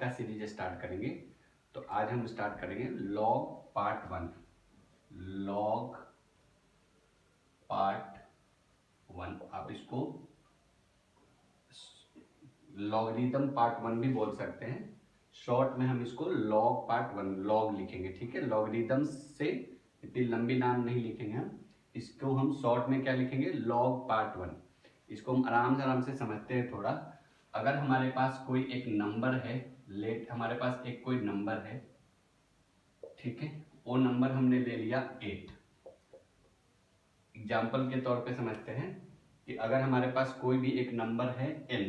का series start करेंगे। तो आज हम स्टार्ट करेंगे लॉग पार्ट 1। लॉग पार्ट 1, आप इसको लॉगरिथम पार्ट 1 भी बोल सकते हैं। शॉर्ट में हम इसको लॉग पार्ट 1 लॉग लिखेंगे, ठीक है। लॉगरिथम से इतनी लंबी नाम नहीं लिखेंगे हम, इसको हम शॉर्ट में क्या लिखेंगे, लॉग पार्ट 1। इसको हम आराम से समझते हैं थोड़ा। अगर हमारे पास कोई एक नंबर है, हमारे पास एक कोई नंबर है, ठीक है, वो नंबर हमने ले लिया 8। एग्जाम्पल के तौर पे समझते हैं कि अगर हमारे पास कोई भी एक नंबर है n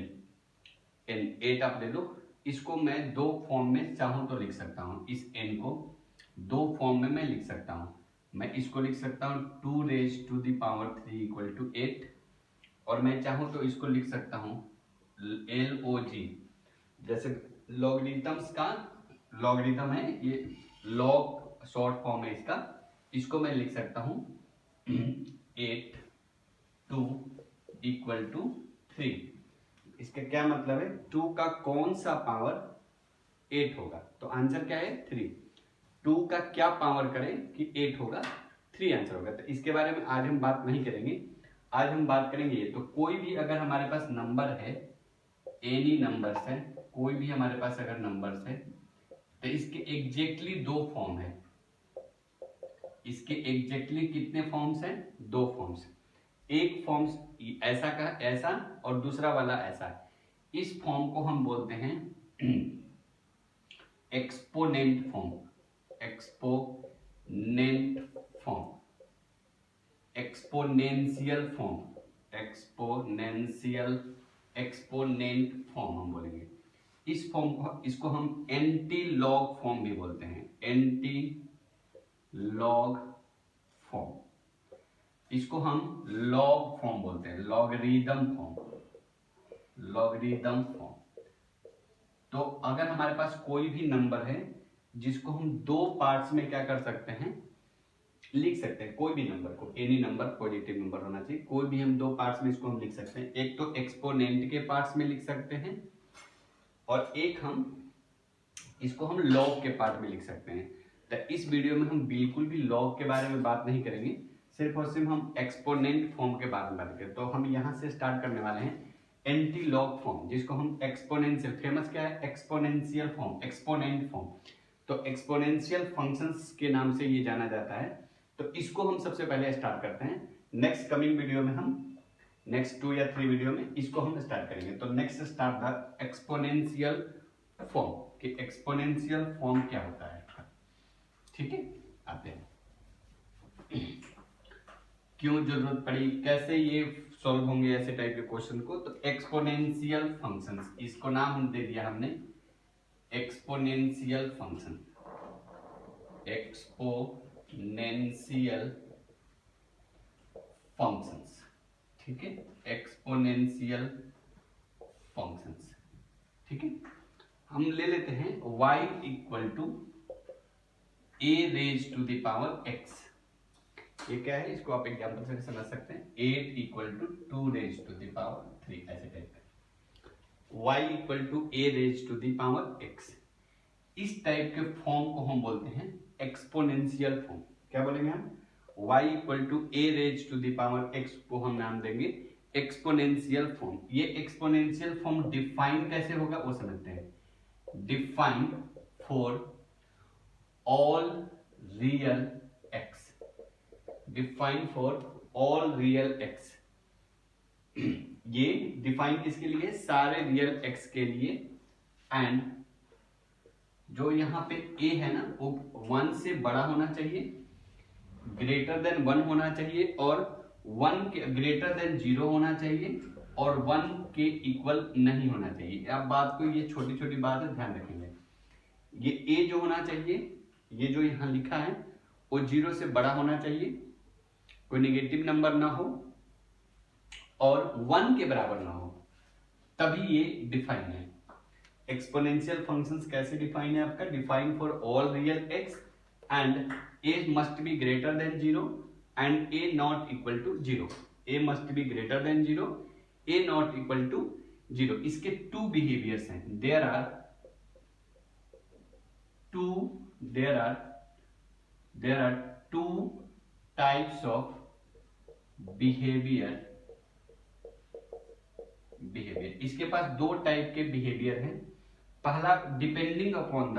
8 आप ले लो। इसको मैं दो फॉर्म में चाहूं तो लिख सकता हूं। इस n को दो फॉर्म में मैं लिख सकता हूं। मैं इसको लिख सकता हूं 2 raise to the power 3 equal to 8, और मैं चाहूं तो इसको लिख सकता हूं log, जैसे लॉगरिथम्स का लॉगरिथम है ये, लॉग शॉर्ट फॉर्म है इसका। इसको मैं लिख सकता हूं 8 2 इक्वल टू 3। इसका क्या मतलब है, 2 का कौन सा पावर 8 होगा, तो आंसर क्या है 3। 2 का क्या पावर करें कि 8 होगा, 3 आंसर होगा। तो इसके बारे में आज हम बात नहीं करेंगे, आज हम बात करेंगे ये। तो कोई भी अगर हमारे पास नंबर है, एनी नंबर्स है, कोई भी हमारे पास अगर नंबर्स है, तो इसके एग्जैक्टली दो फॉर्म है। इसके एग्जैक्टली कितने फॉर्म्स हैं, दो फॉर्म्स। एक फॉर्म्स ऐसा का ऐसा और दूसरा वाला ऐसा। इस फॉर्म को हम बोलते हैं exponent form. Exponent form, exponential form, exponent form हम बोलेंगे। इस फॉर्म को, इसको हम एंटी लॉग फॉर्म भी बोलते हैं। एंटी लॉग फॉर्म, इसको हम लॉग फॉर्म बोलते हैं, लॉगरिदम फॉर्म, लॉगरिदम फॉर्म। तो अगर हमारे पास कोई भी नंबर है जिसको हम दो पार्ट्स में क्या कर सकते हैं, लिख सकते हैं। कोई भी नंबर को, एनी नंबर पॉजिटिव नंबर होना चाहिए, कोई भी हम दो पार्ट्स में इसको हम लिख सकते हैं। एक तो एक्सपोनेंट के पार्ट्स में लिख सकते हैं, और एक हम इसको हम लॉग के पार्ट में लिख सकते हैं। तो इस वीडियो में हम बिल्कुल भी लॉग के बारे में बात नहीं करेंगे, सिर्फ और सिर्फ हम एक्सपोनेंट फॉर्म के बारे में बात करेंगे। तो हम यहाँ से स्टार्ट करने वाले हैं एंटी लॉग फॉर्म, जिसको हम एक्सपोनेंशियल, फेमस क्या है, एक्सपोनेंशियल फॉर्म, एक्सपोनेंट फॉर्म। तो एक्सपोनेंशियल फंक्शंस के नाम से ये जाना जाता है। तो इसको हम सबसे पहले स्टार्ट करते हैं। नेक्स्ट कमिंग वीडियो में हम, नेक्स्ट 2 या 3 वीडियो में इसको हम स्टार्ट करेंगे। तो next start the exponential form, कि एक्सपोनेंशियल फॉर्म क्या होता है, ठीक है। आते हैं क्यों जरूरत पड़ी, कैसे ये सॉल्व होंगे ऐसे टाइप के क्वेश्चन को। तो एक्सपोनेंशियल फंक्शंस, इसको नाम हम दे दिया हमने एक्सपोनेंशियल फंक्शन, एक्सपोनेंशियल फंक्शंस, ठीक है, एक्सपोनेंशियल फंक्शंस, ठीक है। हम ले लेते हैं y equal to a raise to the power x। ये क्या है, इसको आप एग्जांपल से समझ सकते हैं। 8 equal to 2 raise to the power 3, ऐसे टाइप का। y equal to a raise to the power x, इस टाइप के फॉर्म को हम बोलते हैं एक्सपोनेंशियल फॉर्म। क्या बोलेंगे हम, y equal to a raise to the power x को हम नाम देंगे एक्सपोनेंशियल फॉर्म। ये एक्सपोनेंशियल फॉर्म डिफाइन कैसे होगा वो समझते हैं। Define for all real x, define for all real x। ये डिफाइन किसके लिए, सारे रियल x के लिए। एंड जो यहाँ पे a है ना, वो 1 से बड़ा होना चाहिए, ग्रेटर देन 1 होना चाहिए, और 1 के ग्रेटर देन 0 होना चाहिए, और 1 के इक्वल नहीं होना चाहिए। आप बात को, ये छोटी छोटी बात है, ध्यान रखेंगे। ये a जो होना चाहिए, ये जो यहाँ लिखा है, वो 0 से बड़ा होना चाहिए, कोई नेगेटिव नंबर ना हो, और 1 के बराबर ना हो, तभी ये डिफाइन है। एक्सपोनेंशियल फंक्शंस कैसे डिफाइन है आपका, define for all real x and a must be greater than 0 and a not equal to 0। a must be greater than 0, a not equal to 0। इसके टू बिहेवियर्स हैं, there are there are two types of behavior. इसके पास दो type के behaviour हैं। पहला depending upon the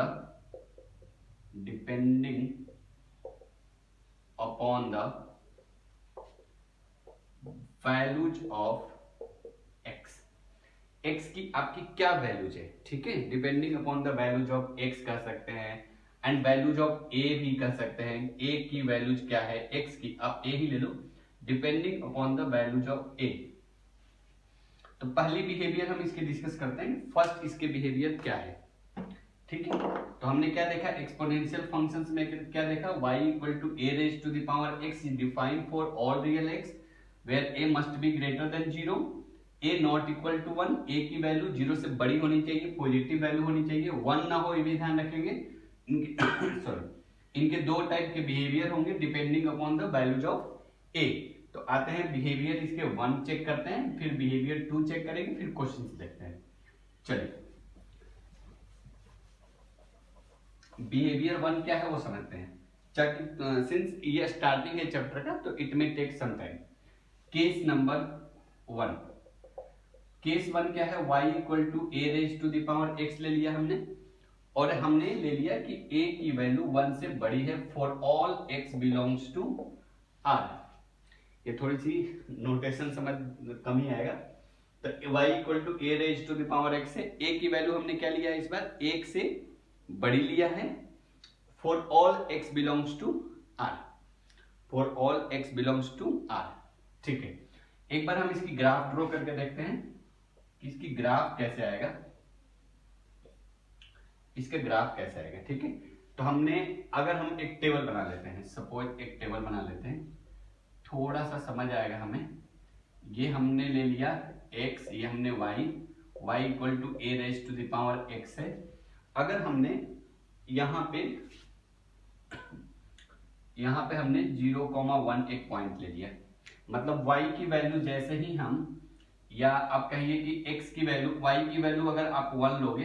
values of x की आपकी क्या वैल्यूज है, ठीक है। Depending upon the values of x कह सकते हैं एंड वैल्यूज ऑफ ए भी कह सकते हैं। ए की वैल्यूज क्या है, एक्स की, आप ए ही ले लो, depending upon the values of a. तो पहली बिहेवियर हम इसके डिस्कस करते हैं। फर्स्ट इसके बिहेवियर क्या है, ठीक है। तो हमने क्या देखा, एक्सपोनेंशियल फंक्शंस में क्या देखा, y equal to a raise to the power x is defined for all real x where a must be greater than 0, a not equal to 1, a की वैल्यू 0 से बड़ी होनी चाहिए, पॉजिटिव वैल्यू होनी चाहिए, 1 ना हो, ये भी ध्यान रखेंगे। इनके दो टाइप के बिहेवियर होंगे depending upon the values of a। तो आते हैं बिहेवियर इसके 1 चेक करते हैं, फिर बिहेवियर 2 चेक करेंगे, फिर क्वेश्चंस देखते हैं। चलिए बिहेवियर 1 क्या है वो समझते हैं। सिंस ये स्टार्टिंग है चैप्टर का तो it may take some time. Case number 1, case 1 क्या है, y equal to a raise to the power x ले लिया हमने, और हमने ले लिया कि a की वैल्यू 1 से बड़ी है for all x belongs to r। ये थोड़ी सी नोटेशन समझ कम ही आएगा। तो y equal to a raise to the power x है, a की वैल्यू हमने क्या लिया इस बार, 1 से बड़ी लिया है for all x belongs to r, for all x belongs to r, ठीक है। एक बार हम इसकी ग्राफ ड्रॉ करके देखते हैं कि इसकी ग्राफ कैसे आएगा, इसका ग्राफ कैसे आएगा, ठीक है। तो हमने अगर हम एक टेबल बना लेते हैं, सपोज एक टेबल बना लेते हैं, थोड़ा सा समझ आएगा हमें। ये हमने ले लिया x, ये हमने y equal to a raise to the power x है। अगर हमने यहां पे हमने 0,1 एक पॉइंट ले लिया, मतलब y की वैल्यू जैसे ही हम, या आप कहिए कि x की वैल्यू, y की वैल्यू अगर आप 1 लोगे,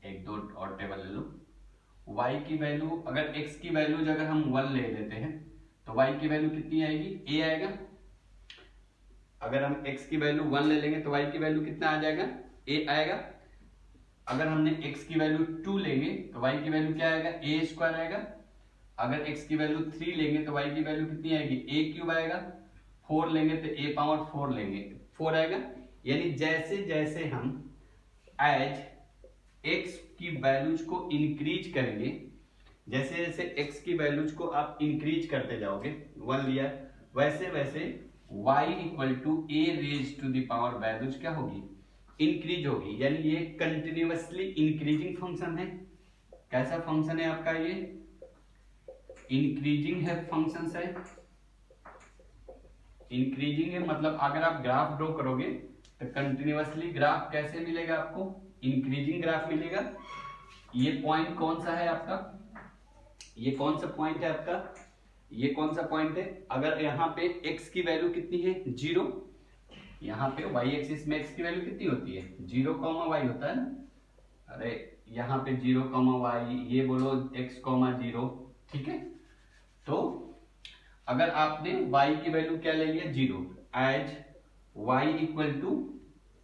एक दो और टेबल ले लो, y की वैल्यू अगर x की वैल्यू अगर हम 1 ले लेते हैं तो y की वैल्यू कितनी आएगी, a आएगा। अगर हम x की वैल्यू 1 ले लेंगे तो y की वैल्यू कितना आ जाएगा, a आएगा। अगर हमने x की वैल्यू 2 लेंगे तो y की वैल्यू क्या आएगा, a स्क्वायर आएगा। अगर x की वैल्यू 3 लेंगे तो y की वैल्यू कितनी आएगी, a क्यूब आएगा। 4 लेंगे तो a पावर 4 लेंगे, 4 आएगा। यानी जैसे जैसे हम एज x की वैल्यूज को इंक्रीज करेंगे, जैसे जैसे x की वैल्यूज को आप इंक्रीज करते जाओगे, 1 लिया, वैसे वैसे y equal to a raise to the power values क्या होगी, इंक्रीज होगी। यानी ये कंटिन्यूअसली इंक्रीजिंग फंक्शन है। कैसा फंक्शन है आपका, ये इंक्रीजिंग है फंक्शन है। इंक्रीजिंग है मतलब अगर आप ग्राफ ड्रॉ करोगे तो कंटिन्यूअसली ग्राफ कैसे मिलेगा आपको, इंक्रीजिंग ग्राफ मिलेगा। ये पॉइंट कौन सा है आपका, ये कौन सा पॉइंट है आपका, ये कौन सा पॉइंट है। अगर यहाँ पे x की वैल्यू कितनी है, 0, यहाँ पे y एक्सिस में x की वैल्यू कितनी होती है, 0, y होता है ना। अरे यहाँ पे 0, y, ये बोलो x, 0, ठीक है। तो अगर आपने y की वैल्यू क्या ले लिया, 0, as y equal to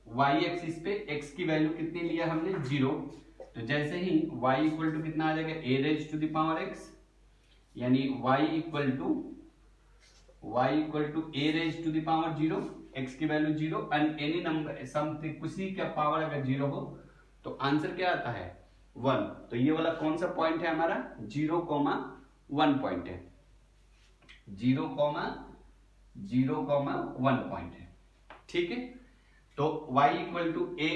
y axis पे x की वैल्यू कितनी लिया हमने, 0, तो जैसे ही y इक्वल टू कितना आ जाएगा, a raise to the power x, यानी y equal to a raise to the power 0, x की value 0 and any number something, किसी का पावर अगर 0 हो तो आंसर क्या आता है, 1। तो ये वाला कौन सा पॉइंट है हमारा, 0,1 पॉइंट है, 0,1 पॉइंट है, ठीक है। तो y equal to a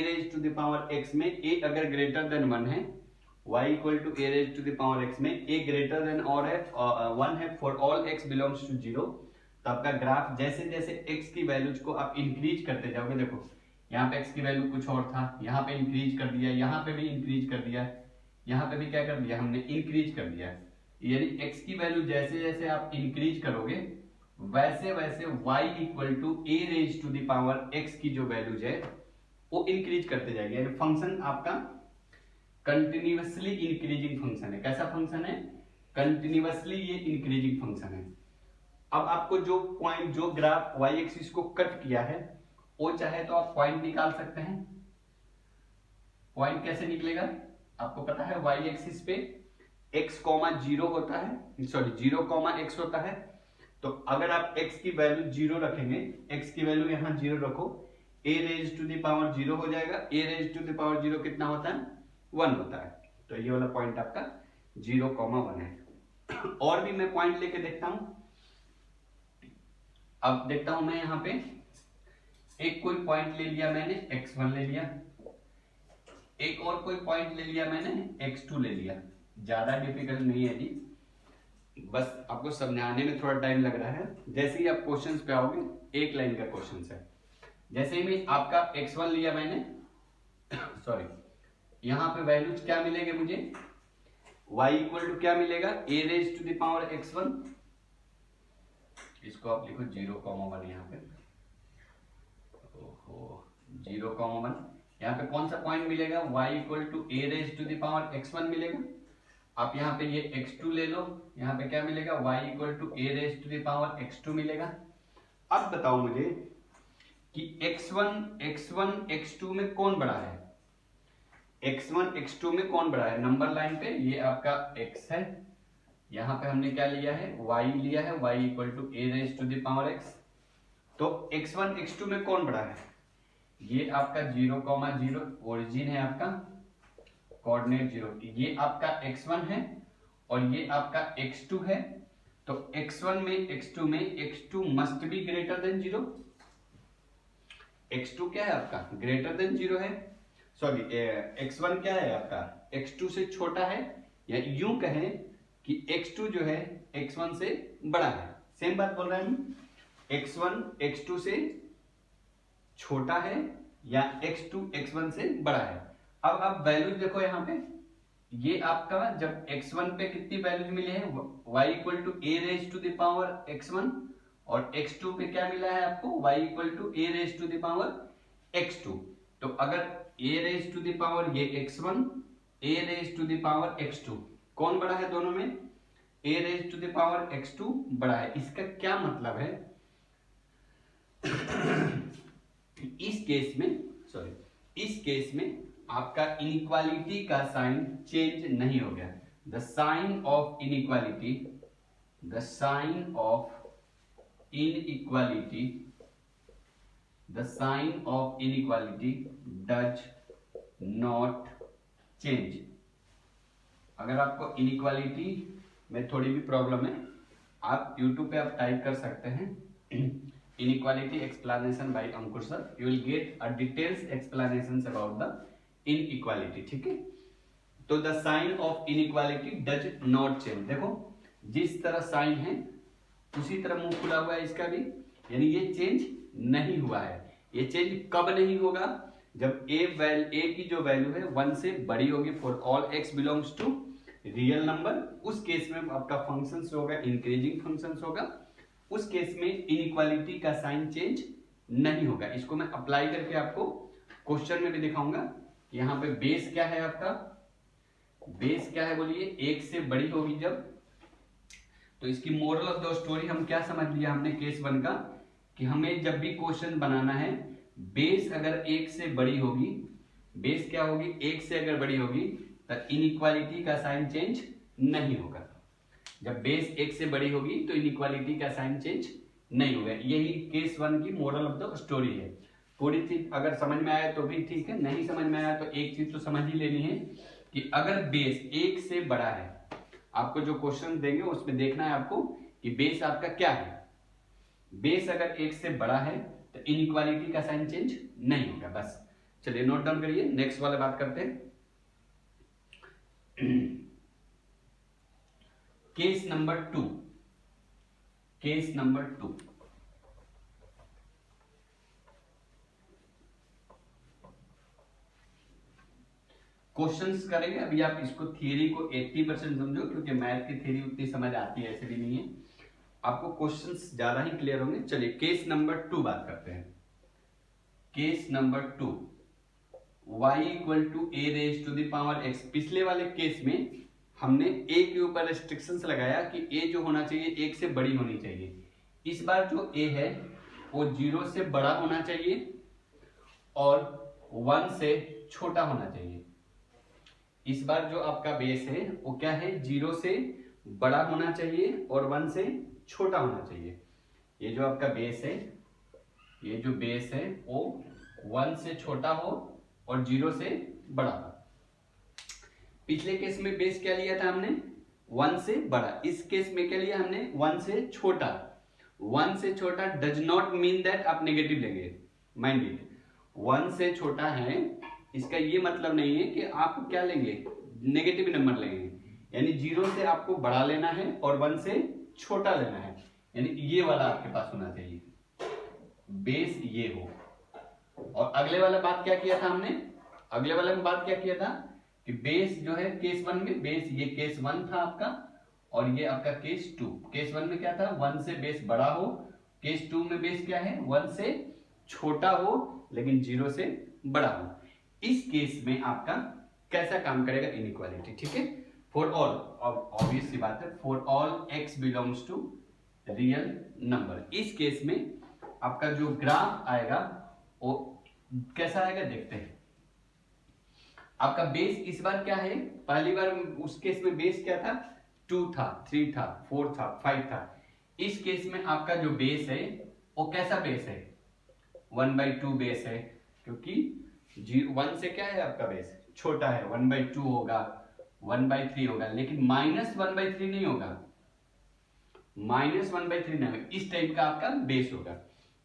raise to the power x में a अगर ग्रेटर देन 1 है, y equal to a raise to the power x में a ग्रेटर देन और है 1 है for all x belongs to 0। तो आपका ग्राफ जैसे जैसे x की वैल्यूज को आप इंक्रीज करते जाओगे, देखो यहाँ पे x की वैल्यू कुछ और था, यहाँ पे इंक्रीज कर दिया, यहाँ पे भी इंक्रीज कर दिया, यहाँ पे भी क्या कर दिया हमने, इंक्रीज कर दिया। यानी x की वैल्यू जैसे जैसे आप इंक्रीज करोगे वैसे वैसे y equal to a raise to the power x की जो वैल्यूज है वो इंक्रीज करते जाएगी। यानी फंक्शन आपका कंटिन्यूअसली इंक्रीजिंग फंक्शन है। कैसा फंक्शन है? कंटिन्यूअसली ये इंक्रीजिंग फंक्शन है। अब आपको जो पॉइंट, जो ग्राफ वाई एक्सिस को कट किया है, वो चाहे तो आप पॉइंट निकाल सकते हैं। पॉइंट कैसे निकलेगा? आपको पता है वाई एक्सिस पे x, 0 होता है, सॉरी 0, x होता है। तो अगर आप x की वैल्यू 0 रखेंगे, x की वैल्यू यहां 0 रखो, a raise to the power 0 हो जाएगा। a raise to the power 0 कितना होता है? 1 होता है। तो ये वाला पॉइंट आपका 0, 1 है। और भी मैं पॉइंट लेके देखता हूं। अब देखता हूं मैं यहां पे एक कोई पॉइंट ले लिया मैंने, x1 ले लिया, एक और कोई पॉइंट ले लिया मैंने, x2 ले लिया। ज्यादा डिफिकल्ट नहीं है जी, बस आपको समझाने में थोड़ा टाइम लग रहा है। जैसे ही आप क्वेश्चंस पे आओगे, एक लाइन का क्वेश्चन है। जैसे ही मैं आपका x1 लिया मैंने, सॉरी, यहां पे वैल्यूज क्या मिलेंगे मुझे? y इक्वल टू क्या मिलेगा? a raise to the power x1, इसको आप लिखो 0, 1 यहाँ पे। ओहो, 0, 1 यहाँ पे कौन सा पॉइंट मिलेगा? y equal to a raise to the power x1 मिलेगा। आप यहाँ पे ये x2 ले लो, यहाँ पे क्या मिलेगा? y equal to a raise to the power x2 मिलेगा। अब बताओ मुझे कि x1 x2 में कौन बड़ा है? x1 x2 में कौन बड़ा है? नंबर लाइन पे ये आपका x है, यहाँ पे हमने क्या लिया है? y लिया है, y equal to a raise to the power x। तो x1 x2 में कौन बड़ा है? ये आपका 0, 0 ओरिजिन है, आपका कोऑर्डिनेट 0, ये आपका x1 है और ये आपका x2 है। तो x1 में x2 में x2 must be greater than 0। x2 क्या है आपका? ग्रेटर देन 0 है। सॉरी, x1 क्या है आपका? x2 से छोटा है, या यूं कहें कि x2 जो है x1 से बड़ा है। सेम बात बोल रहा हूं, x1 x2 से छोटा है या x2 x1 से बड़ा है। अब आप वैल्यूज देखो यहाँ पे, ये आपका जब x1 पे कितनी वैल्यूज मिली है? y equal to a raise to the power x1, और x2 पे क्या मिला है आपको? y equal to a raise to the power x2। तो अगर a raise to the power ये x1, a raise to the power x2, कौन बड़ा है दोनों में? a raise to the power x2 बड़ा है। इसका क्या मतलब है? इस केस में, सॉरी, इस केस में आपका इनइक्वालिटी का साइन चेंज नहीं हो गया। The sign of inequality, the sign of inequality, the sign of inequality does not change. अगर आपको इनइक्वालिटी में थोड़ी भी प्रॉब्लम है, आप YouTube पे आप टाइप कर सकते हैं inequality explanation by Ankur sir, you will get a details explanations about the inequality। ठीक है, तो the sign of inequality does not change। देखो, जिस तरह साइन है उसी तरह मुंह खुला हुआ है इसका भी, यानी ये चेंज नहीं हुआ है। ये चेंज कब नहीं होगा? जब a की जो वैल्यू है 1 से बड़ी होगी, for all x belongs to real number, उस केस में आपका फंक्शन होगा इंक्रीजिंग फंक्शन होगा। उस केस में इनइक्वालिटी का साइन चेंज नहीं होगा। इसको मैं अप्लाई करके आपको क्वेश्चन में भी दिखाऊंगा। यहाँ पे बेस क्या है आपका? बेस क्या है बोलिए? 1 से बड़ी होगी जब। तो इसकी मोरल ऑफ द स्टोरी हम क्या समझ लिया हमने केस 1 का, कि हमें जब भी क्वेश्चन बनाना है, बेस अगर 1 से बड़ी होगी, बेस क्या होगी? 1 से अगर बड़ी होगी, तो इनइक्वालिटी का साइन चेंज नहीं होगा। जब बेस 1 से बड़ी होगी तो इनइक्वालिटी का साइन चेंज नहीं होगा। यही केस 1 की मोरल ऑफ द स्टोरी है। पूरी चीज अगर समझ में आया तो भी ठीक है, नहीं समझ में आया तो एक चीज तो समझ ही लेनी है कि अगर बेस 1 से बड़ा है, आपको जो क्वेश्चन देंगे उसमें देखना है आपको कि बेस आपका क्या है। बेस अगर 1 से बड़ा है तो इनइक्वालिटी का साइन चेंज नहीं होगा। बस चलिए नोट डाउन करिए, नेक्स्ट वाला बात करते हैं। Case number 2, case number 2, questions करेंगे। अभी आप इसको थियरी को 80% समझो, क्योंकि मैथ की थियरी उतनी समझ आती है ऐसे भी नहीं है, आपको क्वेश्चंस ज्यादा ही क्लियर होंगे। चलिए केस नंबर 2 बात करते हैं। Case number 2, y equal to a raise to the power x। पिछले वाले केस में हमने a के ऊपर रेस्ट्रिक्शंस लगाया कि a जो होना चाहिए 1 से बड़ी होनी चाहिए। इस बार जो a है वो 0 से बड़ा होना चाहिए और 1 से छोटा होना चाहिए। इस बार जो आपका बेस है वो क्या है, 0 से बड़ा होना चाहिए और 1 से छोटा होना चाहिए। ये जो आपका बेस है, ये जो बेस है वो 1 से छोटा हो और 0 से बड़ा हो। पिछले केस में बेस क्या लिया था हमने, 1 से बड़ा। इस केस में क्या लिया हमने, 1 से छोटा। 1 से छोटा डज नॉट मीन दैट आप नेगेटिव लेंगे, माइंड इट। 1 से छोटा है इसका ये मतलब नहीं है कि आप क्या लेंगे, नेगेटिव नंबर लेंगे। यानी 0 से आपको बड़ा लेना है और 1 से छोटा लेना है। यानी ये वाला आपके पास होना चाहिए, बेस ये हो। और अगले वाला बात क्या किया था हमने, अगले वाले में बात क्या किया था कि बेस जो है केस 1 में, बेस ये केस 1 था आपका और ये आपका केस 2। केस 1 में क्या था, 1 से बेस बड़ा हो। केस 2 में बेस क्या है, 1 से छोटा हो लेकिन 0 से बड़ा हो। इस केस में आपका कैसा काम करेगा, इनइक्वालिटी। ठीक है, फॉर ऑल, ऑब्वियस सी बात है, for all x belongs to real number. इस केस में आपका जो ग्राफ आएगा वो कैसा आएगा देखते हैं। आपका बेस इस बार क्या है, पहली बार उस केस में बेस क्या था, 2 था, 3 था, 4 था, 5 था। इस केस में आपका जो बेस है वो कैसा बेस है, 1/2 बेस है, क्योंकि 1 से क्या है आपका बेस छोटा है, 1/2 होगा, 1/3 होगा, लेकिन -1/3 नहीं होगा, -1/3 नहीं होगा। इस टाइप का आपका बेस होगा।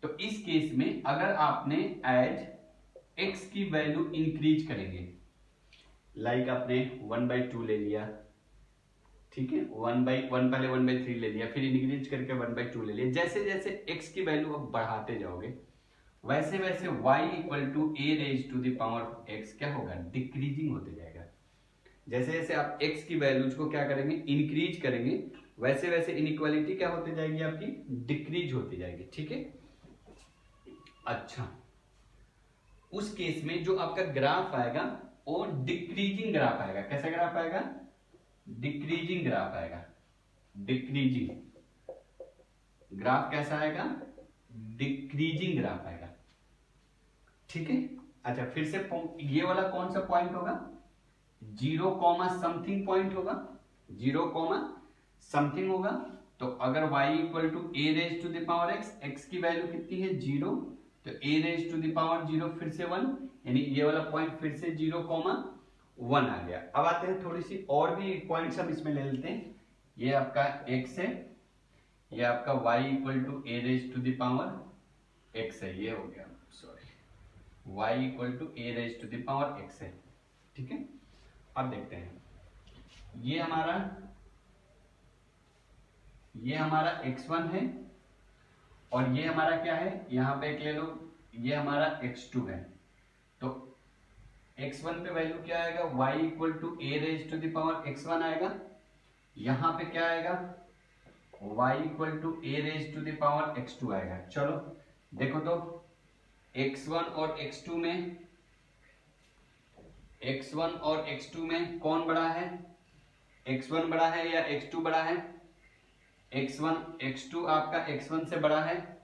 तो इस केस में अगर आपने एज x की वैल्यू इंक्रीज करेंगे, लाइक आपने 1/2 ले लिया, ठीक है, 1/1 पहले 1/3 ले लिया, फिर इंक्रीज करके 1/2 ले लिया। जैसे जैसे x की वैल्यू आप बढ़ाते जाओगे वैसे वैसे y equal to a raise to the power x क्या होगा, डिक्रीजिंग होते जाएगा। जैसे जैसे आप x की वैल्यूज को क्या करेंगे, इंक्रीज करेंगे, वैसे वैसे इनइक्वालिटी क्या होती जाएगी आपकी, डिक्रीज होती जाएगी। ठीक है, अच्छा, उस केस में जो आपका ग्राफ आएगा वो डिक्रीजिंग ग्राफ आएगा। कैसा ग्राफ आएगा, डिक्रीजिंग ग्राफ आएगा। डिक्रीजिंग ग्राफ कैसा आएगा, डिक्रीजिंग ग्राफ आएगा। ठीक है, अच्छा, फिर से ये वाला कौन सा पॉइंट होगा, 0, समथिंग पॉइंट होगा, 0, समथिंग होगा। तो अगर y equal to a raise to the power x, x की वैल्यू कितनी है 0, तो a raise to the power 0 फिर से 1, यानी ये वाला पॉइंट फिर से 0, 1 आ गया। अब आते हैं थोड़ी सी और भी पॉइंट्स हम इसमें ले लेते हैं। ये आपका x है, ये आपका y equal to a raise to the power x है, ये हो गया, sorry, y equal to a raise to the power x है। ठीक है, अब देखते हैं, ये हमारा x1 है और ये हमारा क्या है, यहां पे एक ले लो, ये हमारा x2 है। तो x1 पे वैल्यू क्या आएगा, y equal to a raise to the power x1 आएगा। यहां पे क्या आएगा, y equal to a raise to the power x2 आएगा। चलो देखो तो, x1 और x2 में कौन बड़ा है, x1 बड़ा है या x2 बड़ा है, x2 आपका x1 से बड़ा है।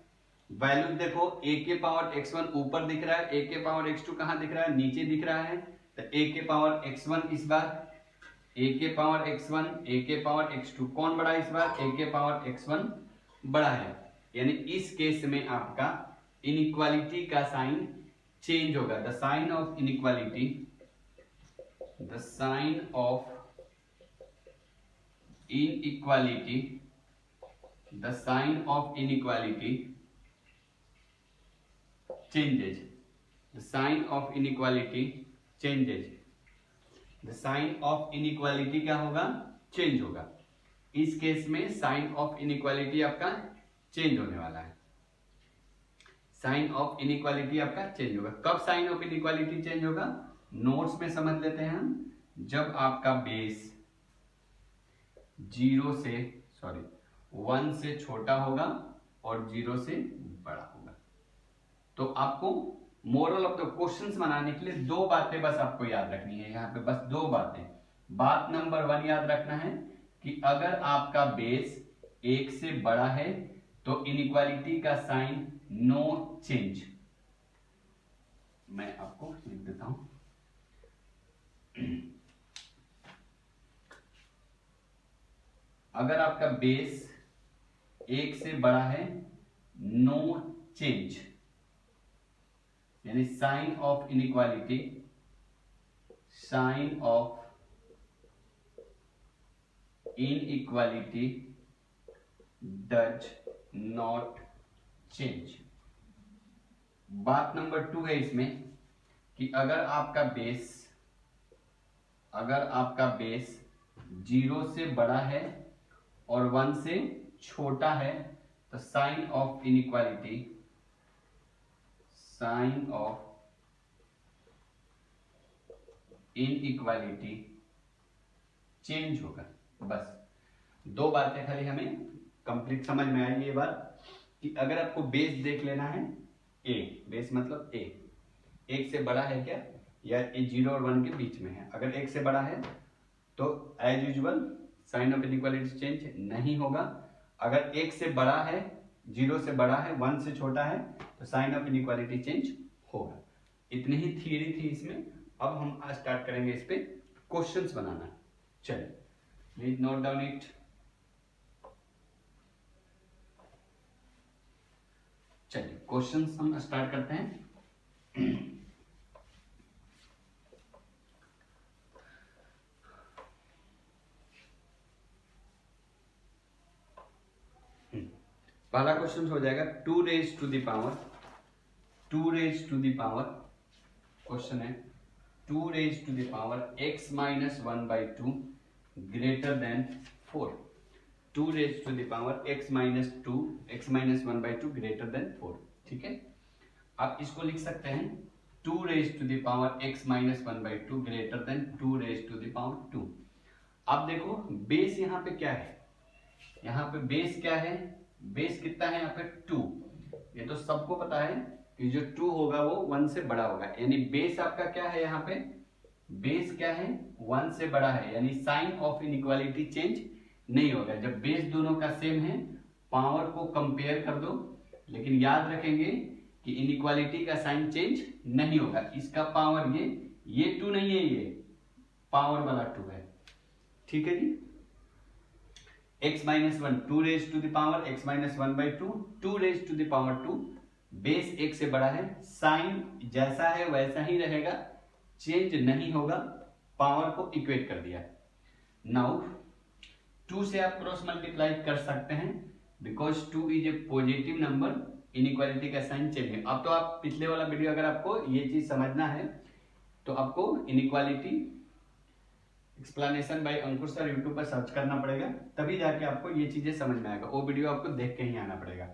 वैल्यू देखो, a के पावर x1 ऊपर दिख रहा है, a के पावर x2 कहां दिख रहा है, नीचे दिख रहा है। तो a के पावर x1 इस बार, a के पावर x1, a के पावर x2 कौन बड़ा है इस बार, a के पावर x1 बड़ा है। यानी इस केस में आपका इनइक्वालिटी का साइन चेंज होगा। The sign of inequality, the sign of inequality, the sign of inequality changes, the sign of inequality changes, the sign of inequality क्या होगा, चेंज होगा। इस केस में साइन ऑफ इनइक्वालिटी आपका चेंज होने वाला है। साइन ऑफ इनइक्वालिटी आपका चेंज होगा। कब साइन ऑफ इनइक्वालिटी चेंज होगा, नोट्स में समझ लेते हैं हम। जब आपका बेस 1 से छोटा होगा और 0 से बड़ा होगा, तो आपको मोरल ऑफ द क्वेश्चंस बनाने के लिए दो बातें बस आपको याद रखनी है यहाँ पे, बस दो बातें। बात नंबर 1 याद रखना है कि अगर आपका बेस 1 से बड़ा है तो इनइक्वालिटी का साइन नो चेंज। मैं आपको लिख देता हूं, अगर आपका बेस 1 से बड़ा है नो चेंज, यानी sign of inequality, sign of inequality does not change. बात नंबर 2 है इसमें कि अगर आपका बेस 0 से बड़ा है और 1 से छोटा है तो साइन ऑफ इनइक्वालिटी चेंज होगा। बस दो बातें खाली हमें कंप्लीट समझ में आएगी ये बात कि अगर आपको बेस देख लेना है, ए बेस मतलब ए 1 से बड़ा है क्या, या ए 0 और 1 के बीच में है। अगर 1 से बड़ा है तो as usual sign of inequality change नहीं होगा। अगर 1 से बड़ा है, 0 से बड़ा है, 1 से छोटा है तो साइन ऑफ इनइक्वालिटी चेंज होगा। इतनी ही थियरी थी इसमें। अब हम आज स्टार्ट करेंगे इस पे क्वेश्चंस बनाना। चलिए प्लीज नोट डाउन इट। चलिए क्वेश्चंस हम स्टार्ट करते हैं। पहला क्वेश्चन हो जाएगा 2 raise to the power, question है 2 raise to the power x minus 1/2 greater than 4। 2 raise to the power x minus 1/2 greater than 4। ठीक है, आप इसको लिख सकते हैं 2 raise to the power x minus 1/2 greater than 2 raise to the power 2। आप देखो बेस यहाँ पे क्या है, यहाँ पे बेस क्या है, बेस कितना है यहाँ पे 2। ये तो सबको पता है कि जो 2 होगा वो 1 से बड़ा होगा, यानी बेस आपका क्या है, यहाँ पे बेस क्या है 1 से बड़ा है, यानी साइन ऑफ इनइक्वालिटी चेंज नहीं होगा। जब बेस दोनों का सेम है पावर को कंपेयर कर दो, लेकिन याद रखेंगे कि इनइक्वालिटी का साइन चेंज नहीं होगा। इसका पावर ये 2 नहीं है, ये पावर वाला 2 है। ठीक है जी, x minus 1 2 raise to the power x minus 1/2 2 raise to the power 2। Base 1 से बड़ा है, साइन जैसा है वैसा ही रहेगा, चेंज नहीं होगा, पावर को इक्वेट कर दिया। नाउ 2 से आप क्रॉस मल्टीप्लाई कर सकते हैं because 2 is a positive number, inequality का साइन चेंज है। अब तो आप पिछले वाला वीडियो अगर आपको ये चीज समझना है तो आपको इनइक्वालिटी एक्सप्लेनेशन बाय अंकुर सर यूट्यूब पर सर्च करना पड़ेगा, तभी जाके आपको ये चीजें समझ में आएगा। वो वीडियो आपको देख के ही आना पड़ेगा।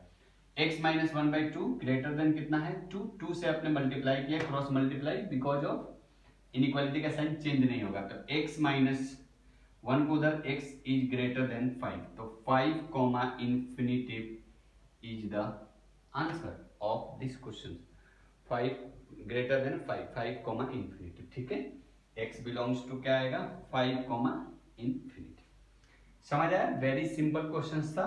x माइनस 1/2 ग्रेटर देन कितना है 2 से आपने मल्टीप्लाई किया, cross multiply, because of inequality का साइन चेंज नहीं होगा। तो x माइनस 1 को उधर x इज ग्रेटर देन 5, तो 5 comma infinitive is the answer of this question. 5 greater than 5 comma infinitive. ठीक है, x बिलोंग्स टू क्या आएगा 5 कॉमा इंफिनिटी। समझ आया, वेरी सिंपल क्वेश्चन था।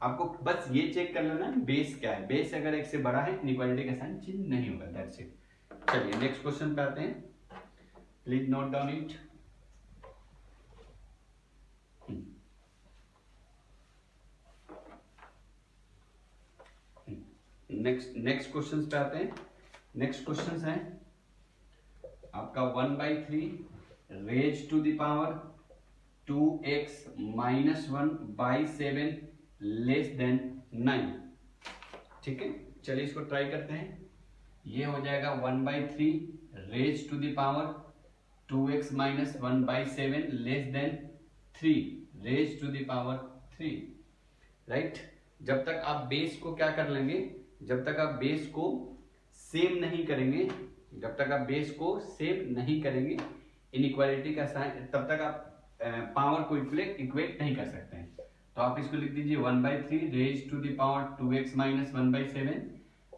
आपको बस ये चेक कर लेना है बेस क्या है, बेस अगर 1 से बड़ा है इनइक्वालिटी का साइन चेंज नहीं होगा, दैट्स इट। चलिए नेक्स्ट क्वेश्चन पे आते हैं, please note down it. Next question पे आते हैं। नेक्स्ट क्वेश्चन है आपका 1/3 raise to the power 2x minus 1/7 less than 9। ठीक है, चलिए इसको ट्राई करते हैं। ये हो जाएगा 1/3 raise to the power 2x minus 1/7 less than 3 raise to the power 3। Right, जब तक आप बेस को क्या कर लेंगे, जब तक आप बेस को सेम नहीं करेंगे, जब तक आप बेस को सेम नहीं करेंगे इनइक्वालिटी का साइन, तब तक आप पावर को इक्वेट नहीं कर सकते हैं। तो आप इसको लिख दीजिए 1/3 raise to the power 2x minus 1/7।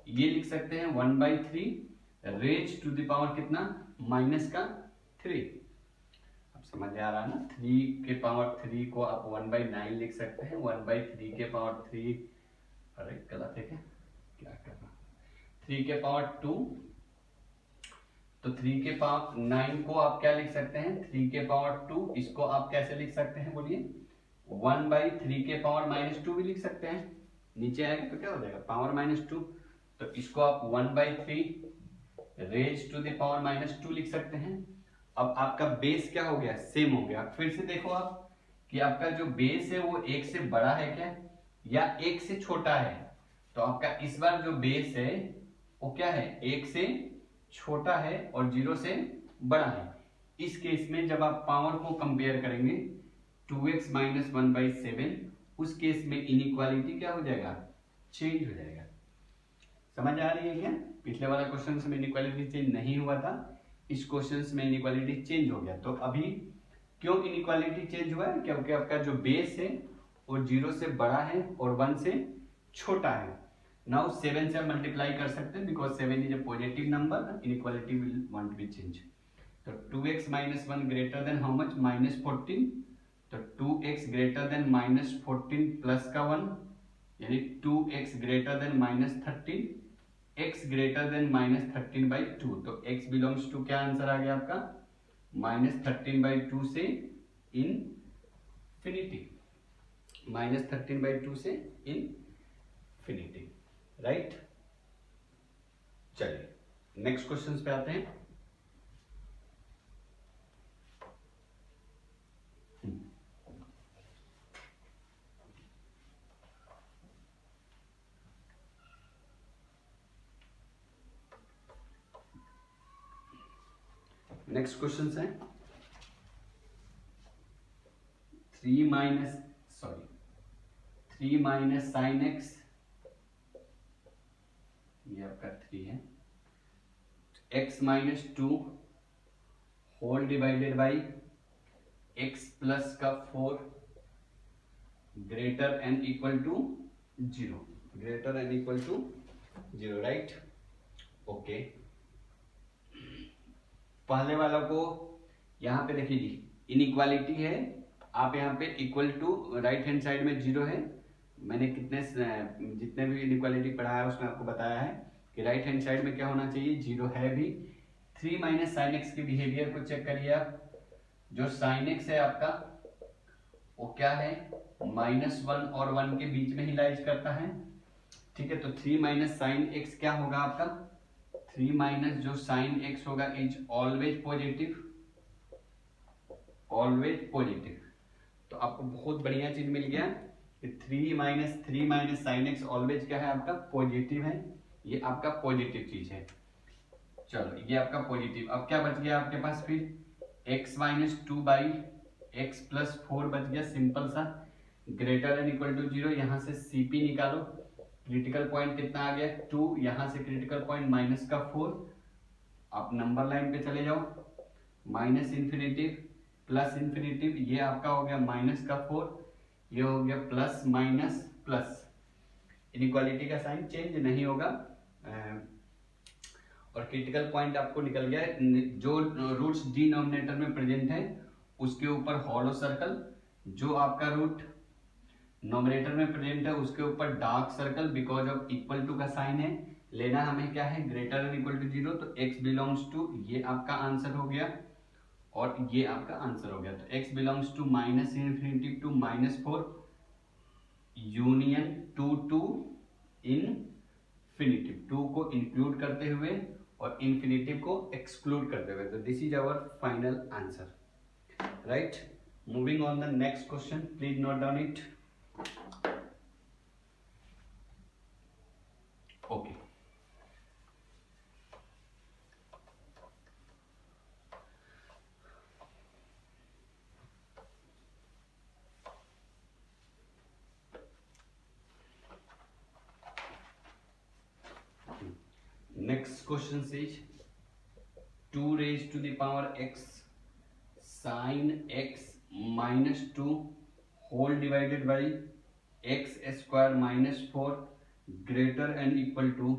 ये लिख सकते हैं 1/3 रेज टू द पावर कितना, माइनस का 3। अब समझ में आ रहा है ना, 3 के पावर 3 को आप 1/9 लिख सकते हैं, 1/3 के पावर 3, अरे गलत है क्या करना, 3 के पावर 2, तो 3 के पावर 9 को आप क्या लिख सकते हैं, 3 के पावर 2, इसको आप कैसे लिख सकते हैं बोलिए, 1/3 के पावर -2 भी लिख सकते हैं, नीचे आएगा तो क्या हो जाएगा, पावर -2, तो इसको आप 1/3 रेज टू द पावर -2 लिख सकते हैं। अब आपका बेस क्या हो गया, सेम हो गया। फिर से देखो आप कि आपका जो बेस है वो 1 से बड़ा है क्या, या 1 से छोटा है, तो आपका इस बार जो बेस है वो क्या है, 1 से छोटा है और 0 से बड़ा है। इस केस में जब आप पावर को कंपेयर करेंगे 2x - 1/7, उस केस में इनइक्वालिटी क्या हो जाएगा, चेंज हो जाएगा। समझ आ रही है क्या, पिछले वाला क्वेश्चन में इनइक्वालिटी चेंज नहीं हुआ था, इस क्वेश्चन में इनइक्वालिटी चेंज हो गया। तो अभी क्यों इनइक्वालिटी चेंज हुआ है, क्योंकि आपका जो बेस है वो 0 से बड़ा है और 1 से छोटा है। नाउ 7 से मल्टीप्लाई कर सकते हैं, because 7 is a positive number, inequality will want be change. तो 2x - 1 greater than how much, -14, तो 2x ग्रेटर देन -14 प्लस का 1, यानी 2x greater than -13, x greater than -13/2, तो x बिलोंग्स टू क्या आंसर आ गया आपका, -13/2 से इनफिनिटी, -13/2 से इनफिनिटी, राइट। चलिए नेक्स्ट क्वेश्चन पे आते हैं। नेक्स्ट क्वेश्चन है 3 माइनस साइन एक्स, ये आपका 3 है, x - 2 whole divided by x plus का 4 greater and equal to 0, greater and equal to 0, right. Okay, पहले वाला को यहाँ पे देखिए जी, इनइक्वालिटी है, आप यहाँ पे equal to right hand side में 0 है। मैंने जितने भी इनइक्वालिटी पढ़ाया है उसमें आपको बताया है कि राइट हैंड साइड में क्या होना चाहिए, 0 है भी। 3 माइनस साइन एक्स के बिहेवियर को चेक करिए आप, जो साइन एक्स है आपका वो क्या है, -1 और 1 के बीच में ही लाइज करता है, ठीक है। तो 3 माइनस साइन एक्स क्या होगा आपका, 3 माइनस जो साइन एक्स होगा is always positive, always positive. तो आपको बहुत बढ़िया चीज मिल गया कि 3 माइनस साइन एक्स ऑलवेज क्या है आपका, पॉजिटिव है, ये आपका पॉजिटिव चीज है। चलो ये आपका पॉजिटिव, अब क्या बच गया आपके पास, फिर x - 2/x + 4 बच गया, सिंपल सा, ग्रेटर एन इक्वल टू 0, यहाँ से CP निकालो, क्रिटिकल पॉइंट कितना आ गया 2, यहाँ से क्रिटिकल पॉइंट -4, आप नंबर लाइन पे चले जाओ, -इन्फिनिटिव प्लस इन्फिनिटिव, ये आपका हो गया -4, ये हो गया प्लस माइनस प्लस, इनइक्वालिटी का साइन चेंज नहीं होगा, और क्रिटिकल पॉइंट आपको निकल गया है। जो रूट्स डिनोमिनेटर में प्रेजेंट है उसके ऊपर हॉलो सर्कल, जो आपका रूट नोमिनेटर में प्रेजेंट है उसके ऊपर dark circle, because of equal to का साइन है, लेना हमें क्या है, ग्रेटर एन इक्वल टू 0, तो x बिलोंग्स टू, ये आपका आंसर हो गया और ये आपका आंसर हो गया। तो x belongs to -infinity to -4 union 2 to infinity, 2 को इंक्लूड करते हुए और इन्फिनिटिव को एक्सक्लूड करते हुए। तो this is our final answer, right. Moving on the next question, please note down it. Okay, next question says 2 raised to the power x sin x minus 2 whole divided by x square minus 4 greater and equal to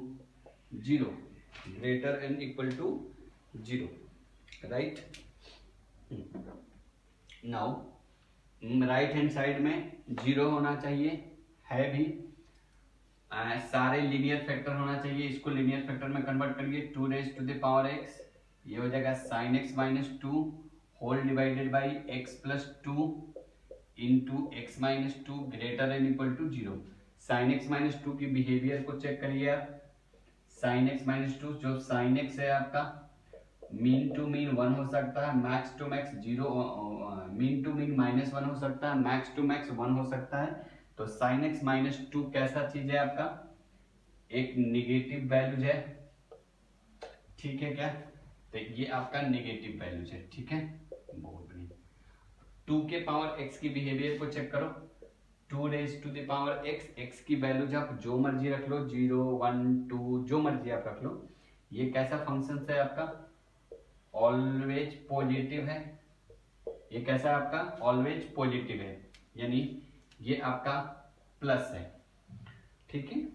0। Greater and equal to 0, right. Now right hand side में 0 होना चाहिए, है भी। सारे linear factor होना चाहिए, इसको linear factor में कन्वर्ट करिए। 2 raise to the power x, ये हो जाएगा sin x minus 2 whole divided by x plus 2 into x minus 2 greater and equal to 0। Sine x minus 2 की बिहेवियर को चेक करिए आप। साइन एक्स माइनस 2, जो साइन एक्स है आपका मीन टू मीन 1 हो सकता है, max to max 0, mean to mean -1 हो सकता है, मैक्स टू मैक्स 1 हो सकता है। तो साइन एक्स माइनस 2 कैसा चीज है आपका, एक निगेटिव वैल्यूज है, ठीक है क्या। तो ये आपका निगेटिव वैल्यूज है, ठीक है, बहुत बढ़िया। 2 के पावर x की बिहेवियर को चेक करो। 2 raise to the power x की वैल्यूज आप जो मर्जी रख लो, 0 1 2 जो मर्जी आप रख लो। ये कैसा फंक्शन है आपका, ऑलवेज पॉजिटिव है। ये कैसा है आपका, ऑलवेज पॉजिटिव है, यानी ये आपका प्लस है, ठीक है।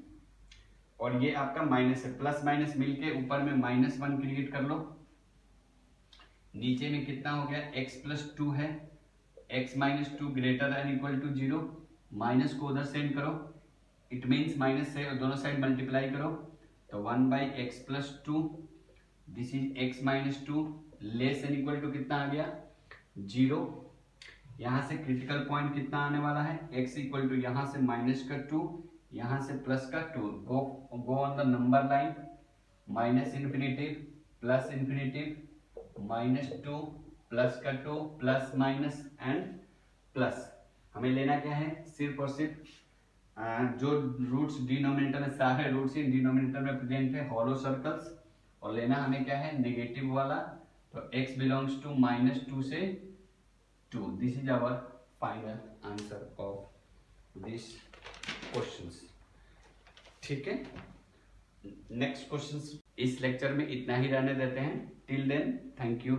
और ये आपका माइनस है, प्लस माइनस मिलके ऊपर में -1 क्रिएट कर लो। नीचे में कितना हो गया, x प्लस 2 है, x minus 2 greater and equal to 0, minus को उधर सेंड करो, इट मीन्स माइनस से दोनों साइड मल्टीप्लाई करो, तो 1 by x plus 2, this is x minus 2 less and equal to कितना आ गया 0। यहाँ से क्रिटिकल पॉइंट कितना आने वाला है, x इक्वल टू यहाँ से माइनस का 2, यहाँ से प्लस का 2, go on the number line, minus infinitive plus infinitive -2 plus का 2 प्लस माइनस एंड प्लस। हमें लेना क्या है, सिर्फ और सिर्फ जो रूट्स डिनोमिनेटर में, सारे रूट्स ही डिनोमिनेटर में प्रेजेंट है, हॉलो सर्कल्स, और लेना हमें क्या है, नेगेटिव वाला। तो x बिलोंग्स टू -2 से 2, this is our final answer of this questions, ठीक है। नेक्स्ट क्वेश्चंस इस लेक्चर में इतना ही रहने देते हैं। Till then thank you.